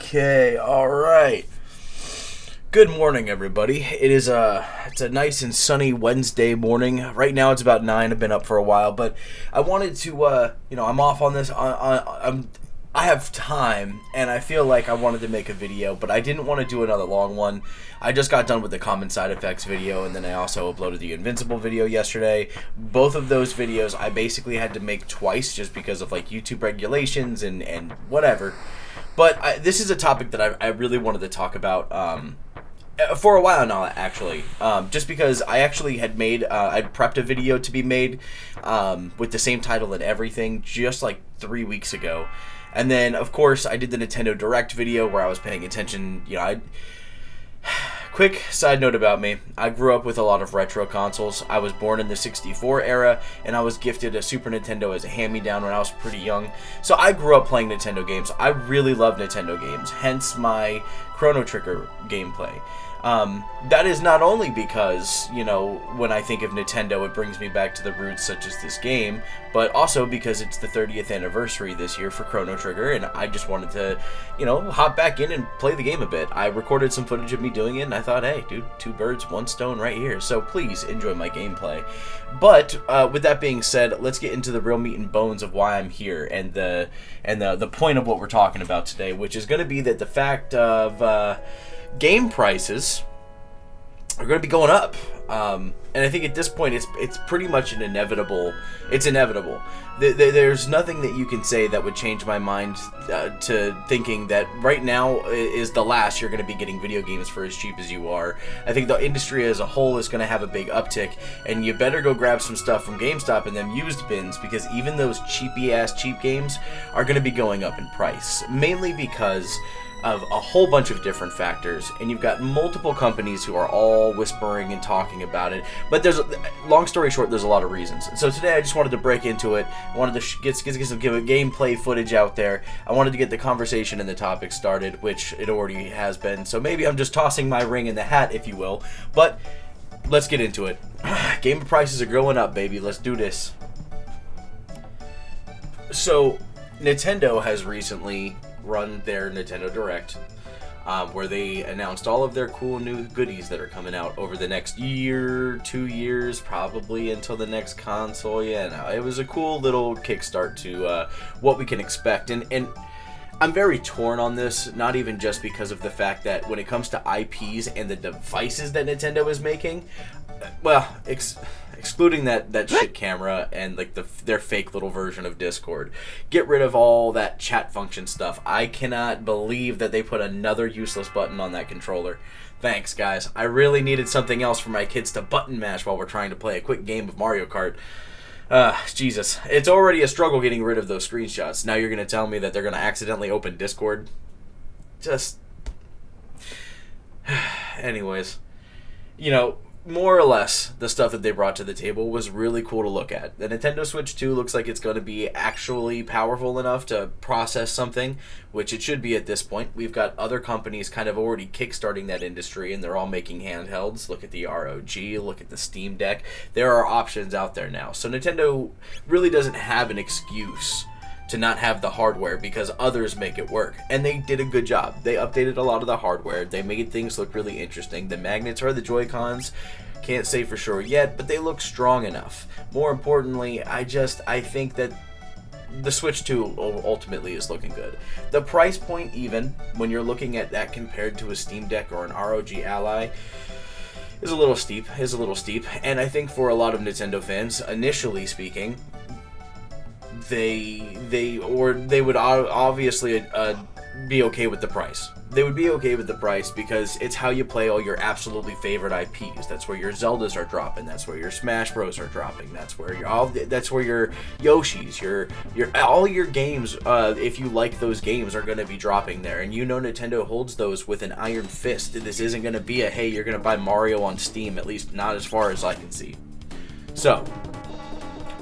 Okay, all right. Good morning, everybody. It's a nice and sunny Wednesday morning. Right now, it's about 9. I've been up for a while, but I wanted to, I'm off on this. I have time, and I feel like I wanted to make a video, but I didn't want to do another long one. I just got done with the common side effects video, and then I also uploaded the Invincible video yesterday. Both of those videos I basically had to make twice just because of like YouTube regulations and whatever. But this is a topic that I really wanted to talk about for a while now, actually. Just because I actually had I'd prepped a video to be made with the same title and everything just like 3 weeks ago. And then, of course, I did the Nintendo Direct video where I was paying attention. Quick side note about me. I grew up with a lot of retro consoles. I was born in the 64 era, and I was gifted a Super Nintendo as a hand-me-down when I was pretty young. So I grew up playing Nintendo games. I really love Nintendo games, hence my Chrono Trigger gameplay. That is not only because, when I think of Nintendo, it brings me back to the roots such as this game, but also because it's the 30th anniversary this year for Chrono Trigger, and I just wanted to, hop back in and play the game a bit. I recorded some footage of me doing it, and I thought, hey, dude, 2 birds, 1 stone right here, so please enjoy my gameplay. But, with that being said, let's get into the real meat and bones of why I'm here, and the point of what we're talking about today, which is going to be that the fact of, game prices are going to be going up, and I think at this point it's pretty much an inevitable. It's inevitable. There's nothing that you can say that would change my mind to thinking that right now is the last you're going to be getting video games for as cheap as you are. I think the industry as a whole is going to have a big uptick, and you better go grab some stuff from GameStop and them used bins, because even those cheap games are going to be going up in price, mainly because of a whole bunch of different factors, and you've got multiple companies who are all whispering and talking about it. But long story short, there's a lot of reasons. So today I just wanted to break into it. I wanted to get some gameplay footage out there. I wanted to get the conversation and the topic started, which it already has been. So maybe I'm just tossing my ring in the hat, if you will. But let's get into it. Game prices are going up, baby. Let's do this. So Nintendo has recently run their Nintendo Direct, where they announced all of their cool new goodies that are coming out over the next year, 2 years, probably until the next console. It was a cool little kickstart to what we can expect, and I'm very torn on this, not even just because of the fact that when it comes to IPs and the devices that Nintendo is making, excluding that shit camera and like their fake little version of Discord, get rid of all that chat function stuff. I cannot believe that they put another useless button on that controller. Thanks, guys. I really needed something else for my kids to button mash while we're trying to play a quick game of Mario Kart. Jesus. It's already a struggle getting rid of those screenshots. Now you're going to tell me that they're going to accidentally open Discord? Just... Anyways. More or less, the stuff that they brought to the table was really cool to look at. The Nintendo Switch 2 looks like it's going to be actually powerful enough to process something, which it should be at this point. We've got other companies kind of already kickstarting that industry, and they're all making handhelds. Look at the ROG, look at the Steam Deck. There are options out there now. So Nintendo really doesn't have an excuse to not have the hardware, because others make it work, and they did a good job. They updated a lot of the hardware. They made things look really interesting. The magnets are the Joy-Cons. Can't say for sure yet, but they look strong enough. More importantly, I think that the Switch 2 ultimately is looking good. The price point, even when you're looking at that compared to a Steam Deck or an ROG Ally, is a little steep. And I think for a lot of Nintendo fans, initially speaking, they would obviously be okay with the price. They would be okay with the price because it's how you play all your absolutely favorite IPs. That's where your Zeldas are dropping. That's where your Smash Bros are dropping. That's where your Yoshis, all your games. If you like those games, are going to be dropping there. And Nintendo holds those with an iron fist. This isn't going to be a hey, you're going to buy Mario on Steam. At least not as far as I can see. So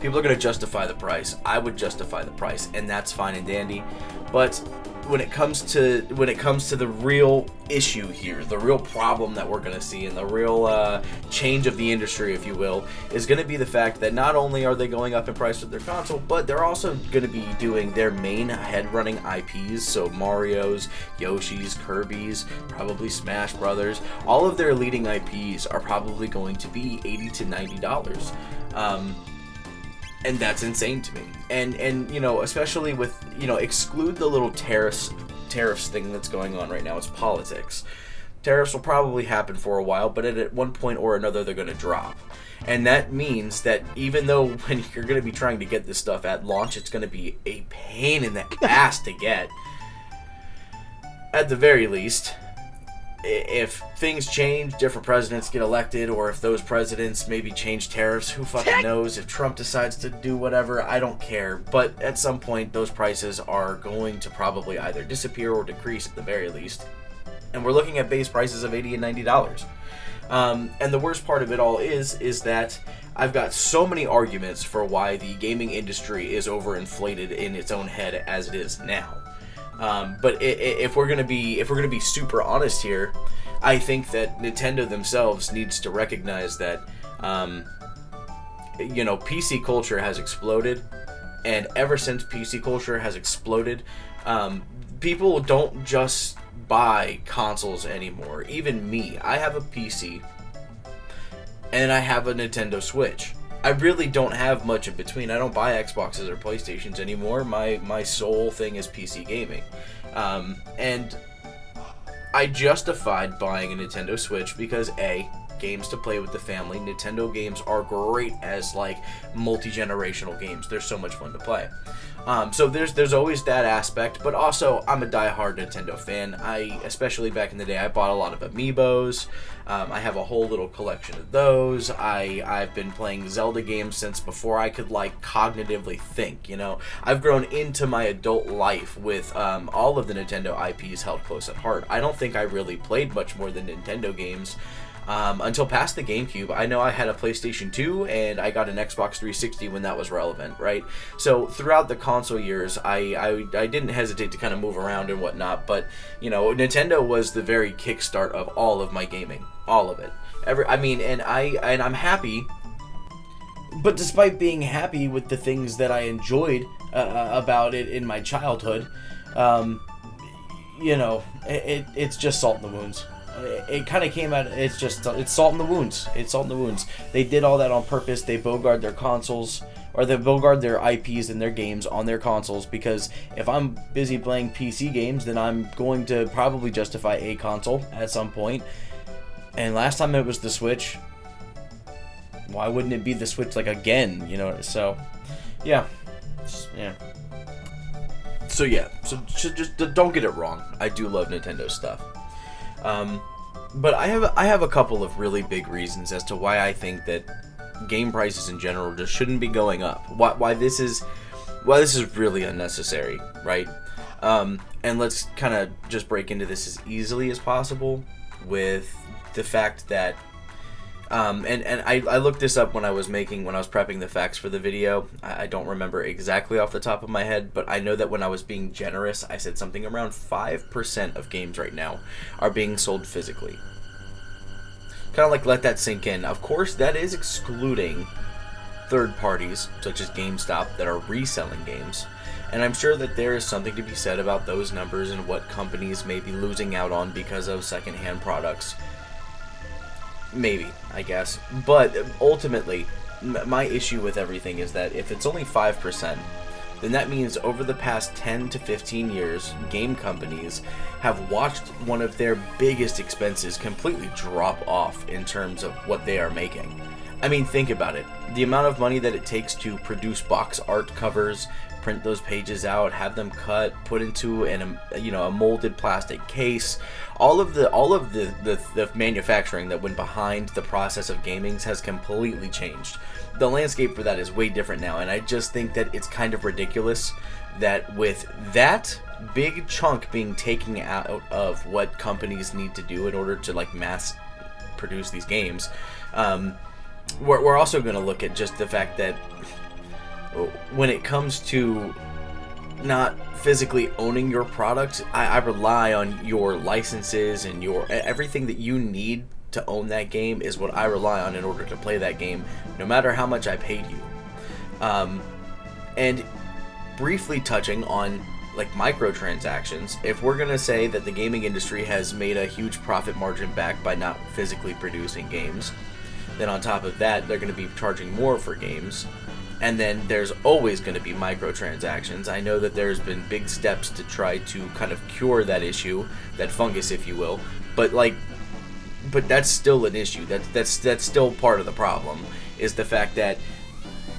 people are going to justify the price. I would justify the price, and that's fine and dandy. But when it comes to the real issue here, the real problem that we're going to see, and the real change of the industry, if you will, is going to be the fact that not only are they going up in price with their console, but they're also going to be doing their main head-running IPs, so Mario's, Yoshi's, Kirby's, probably Smash Brothers. All of their leading IPs are probably going to be $80 to $90. And that's insane to me. And you know, especially with, you know, exclude the little tariffs thing that's going on right now. It's politics. Tariffs will probably happen for a while, but at one point or another they're going to drop. And that means that even though when you're going to be trying to get this stuff at launch, it's going to be a pain in the ass to get, at the very least, if things change, different presidents get elected, or if those presidents maybe change tariffs, who fucking knows? If Trump decides to do whatever, I don't care. But at some point, those prices are going to probably either disappear or decrease at the very least. And we're looking at base prices of $80 and $90. And the worst part of it all is that I've got so many arguments for why the gaming industry is overinflated in its own head as it is now. But if we're gonna be super honest here, I think that Nintendo themselves needs to recognize that, you know, PC culture has exploded, and ever since PC culture has exploded, people don't just buy consoles anymore. Even me, I have a PC, and I have a Nintendo Switch. I really don't have much in between. I don't buy Xboxes or PlayStations anymore. My sole thing is PC gaming. And I justified buying a Nintendo Switch because A, games to play with the family. Nintendo games are great as like multi-generational games. They're so much fun to play. So there's always that aspect, but also I'm a diehard Nintendo fan. Especially back in the day, I bought a lot of amiibos. I have a whole little collection of those. I've been playing Zelda games since before I could like cognitively think, you know. I've grown into my adult life with all of the Nintendo IPs held close at heart. I don't think I really played much more than Nintendo games until past the GameCube. I know I had a PlayStation 2 and I got an Xbox 360 when that was relevant, right? So throughout the console years, I didn't hesitate to kind of move around and whatnot, but you know, Nintendo was the very kickstart of all of my gaming, all of it. And I'm happy. But despite being happy with the things that I enjoyed about it in my childhood, you know, it's just salt in the wounds. It kind of came out, it's salt in the wounds. It's salt in the wounds. They did all that on purpose. They bogard their consoles, or they bogard their IPs and their games on their consoles, because if I'm busy playing PC games, then I'm going to probably justify a console at some point. And last time it was the Switch. Why wouldn't it be the Switch, like, again, you know? So, yeah. So just don't get it wrong. I do love Nintendo stuff. But I have a couple of really big reasons as to why I think that game prices in general just shouldn't be going up. Why this is really unnecessary, right? And let's kind of just break into this as easily as possible with the fact that and I looked this up when I was prepping the facts for the video. I don't remember exactly off the top of my head, but I know that when I was being generous, I said something around 5% of games right now are being sold physically. Kind of like let that sink in. Of course, that is excluding third parties, such as GameStop, that are reselling games. And I'm sure that there is something to be said about those numbers and what companies may be losing out on because of secondhand products. Maybe, I guess. But ultimately, my issue with everything is that if it's only 5%, then that means over the past 10 to 15 years, game companies have watched one of their biggest expenses completely drop off in terms of what they are making. I mean, think about it. The amount of money that it takes to produce box art covers, print those pages out, have them cut, put into a molded plastic case. All of the manufacturing that went behind the process of gaming has completely changed. The landscape for that is way different now, and I just think that it's kind of ridiculous that with that big chunk being taken out of what companies need to do in order to like mass produce these games, we're also going to look at just the fact that when it comes to not physically owning your product. I rely on your licenses and your everything that you need to own that game is what I rely on in order to play that game, no matter how much I paid you. And briefly touching on like microtransactions, if we're gonna say that the gaming industry has made a huge profit margin back by not physically producing games, then on top of that they're gonna be charging more for games. And then there's always going to be microtransactions. I know that there's been big steps to try to kind of cure that issue, that fungus, if you will. But that's still an issue. That's still part of the problem. Is the fact that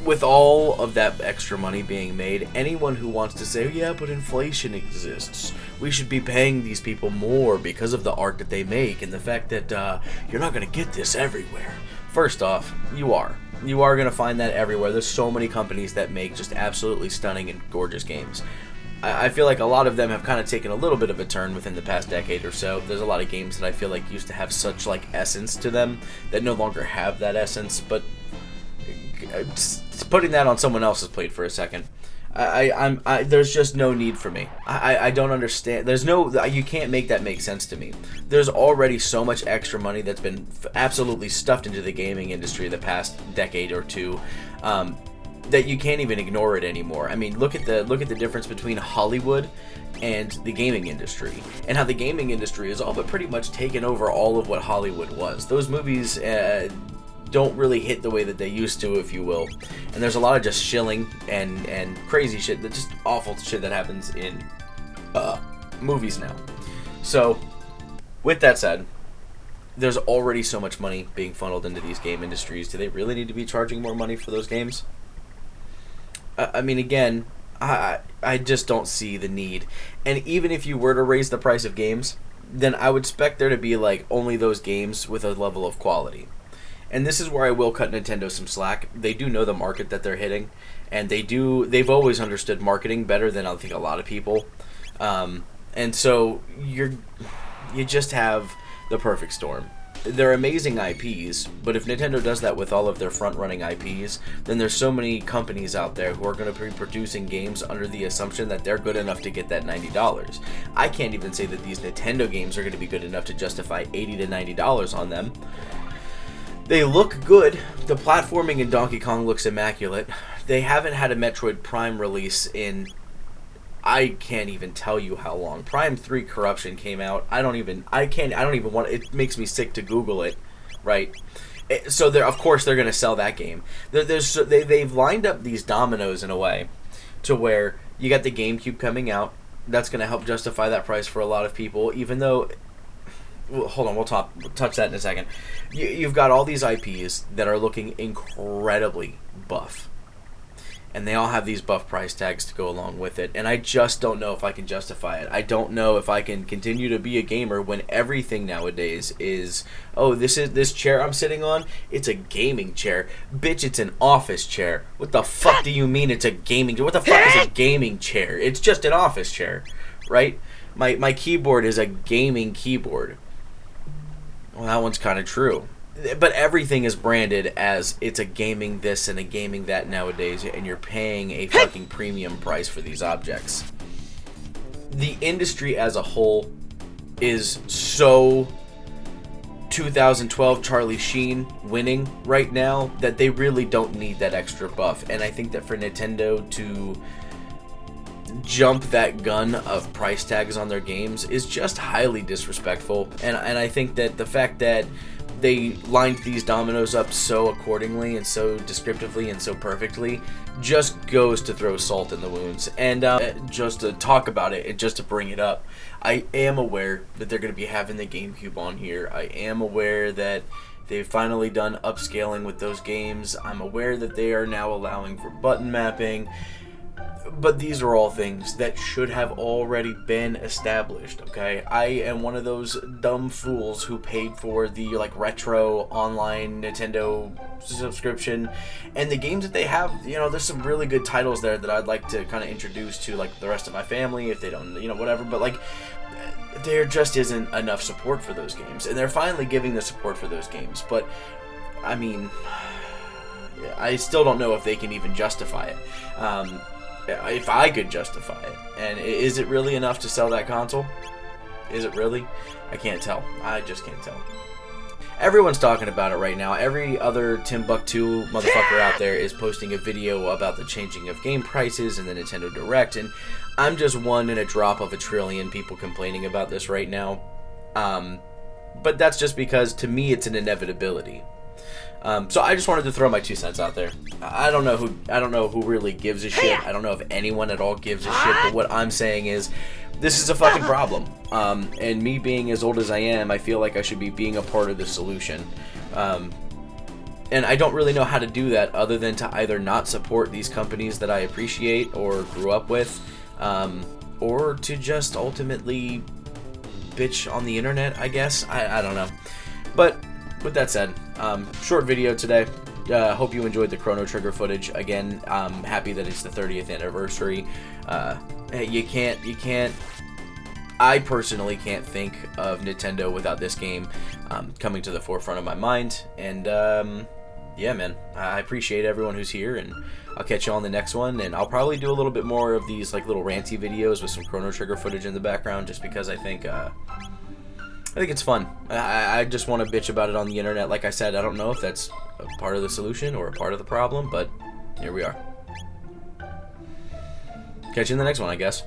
with all of that extra money being made, anyone who wants to say, yeah, but inflation exists, we should be paying these people more because of the art that they make, and the fact that you're not going to get this everywhere. First off, you are. You are going to find that everywhere. There's so many companies that make just absolutely stunning and gorgeous games. I feel like a lot of them have kind of taken a little bit of a turn within the past decade or so. There's a lot of games that I feel like used to have such like essence to them that no longer have that essence. But putting that on someone else's plate for a second, there's just no need for me. I don't understand. You can't make that make sense to me. There's already so much extra money that's been absolutely stuffed into the gaming industry the past decade or two, that you can't even ignore it anymore. I mean, look at the difference between Hollywood and the gaming industry, and how the gaming industry is all but pretty much taken over all of what Hollywood was. Those movies don't really hit the way that they used to, if you will. And there's a lot of just shilling and crazy shit, that just awful shit that happens in movies now. So, with that said, there's already so much money being funneled into these game industries. Do they really need to be charging more money for those games? I mean, again, I just don't see the need. And even if you were to raise the price of games, then I would expect there to be like only those games with a level of quality. And this is where I will cut Nintendo some slack. They do know the market that they're hitting, and they've always understood marketing better than I think a lot of people. And so you just have the perfect storm. They're amazing IPs, but if Nintendo does that with all of their front-running IPs, then there's so many companies out there who are going to be producing games under the assumption that they're good enough to get that $90. I can't even say that these Nintendo games are going to be good enough to justify $80 to $90 on them. They look good. The platforming in Donkey Kong looks immaculate. They haven't had a Metroid Prime release in, I can't even tell you how long. Prime 3 Corruption came out. I don't even want, it makes me sick to Google it, right? So of course they're going to sell that game. They've lined up these dominoes in a way to where you got the GameCube coming out. That's going to help justify that price for a lot of people, even though, well, hold on, we'll touch that in a second. You've got all these IPs that are looking incredibly buff, and they all have these buff price tags to go along with it, and I just don't know if I can justify it. I don't know if I can continue to be a gamer when everything nowadays is, oh, this chair I'm sitting on, it's a gaming chair. Bitch, it's an office chair. What the fuck do you mean it's a gaming chair? What the fuck is a gaming chair? It's just an office chair, right? My keyboard is a gaming keyboard. Well, that one's kind of true. But everything is branded as it's a gaming this and a gaming that nowadays, and you're paying a fucking premium price for these objects. The industry as a whole is so 2012 Charlie Sheen winning right now that they really don't need that extra buff. And I think that for Nintendo to jump that gun of price tags on their games is just highly disrespectful, and I think that the fact that they lined these dominoes up so accordingly and so descriptively and so perfectly just goes to throw salt in the wounds. And just to talk about it and just to bring it up, I am aware that they're going to be having the GameCube on here. I am aware that they've finally done upscaling with those games. I'm aware that they are now allowing for button mapping. But these are all things that should have already been established, okay? I am one of those dumb fools who paid for the retro online Nintendo subscription, and the games that they have, there's some really good titles there that I'd like to kind of introduce to the rest of my family if they don't, whatever. But there just isn't enough support for those games, and they're finally giving the support for those games. But I mean, I still don't know if they can even justify it. if I could justify it. And is it really enough to sell that console? Is it really? I can't tell. I just can't tell. Everyone's talking about it right now. Every other Timbuktu motherfucker out there is posting a video about the changing of game prices and the Nintendo Direct, and I'm just one in a drop of a trillion people complaining about this right now. But that's just because, to me, it's an inevitability. So I just wanted to throw my 2 cents out there. I don't know who really gives a shit. I don't know if anyone at all gives a shit. But what I'm saying is, this is a fucking problem. And me being as old as I am, I feel like I should be being a part of the solution. And I don't really know how to do that other than to either not support these companies that I appreciate or grew up with, or to just ultimately bitch on the internet, I guess. I don't know. But with that said, short video today. Hope you enjoyed the Chrono Trigger footage. Again, I'm happy that it's the 30th anniversary. You can't. I personally can't think of Nintendo without this game coming to the forefront of my mind. And yeah, man, I appreciate everyone who's here, and I'll catch you on the next one. And I'll probably do a little bit more of these like little ranty videos with some Chrono Trigger footage in the background, just because I think it's fun. I just want to bitch about it on the internet. Like I said, I don't know if that's a part of the solution or a part of the problem, but here we are. Catch you in the next one, I guess.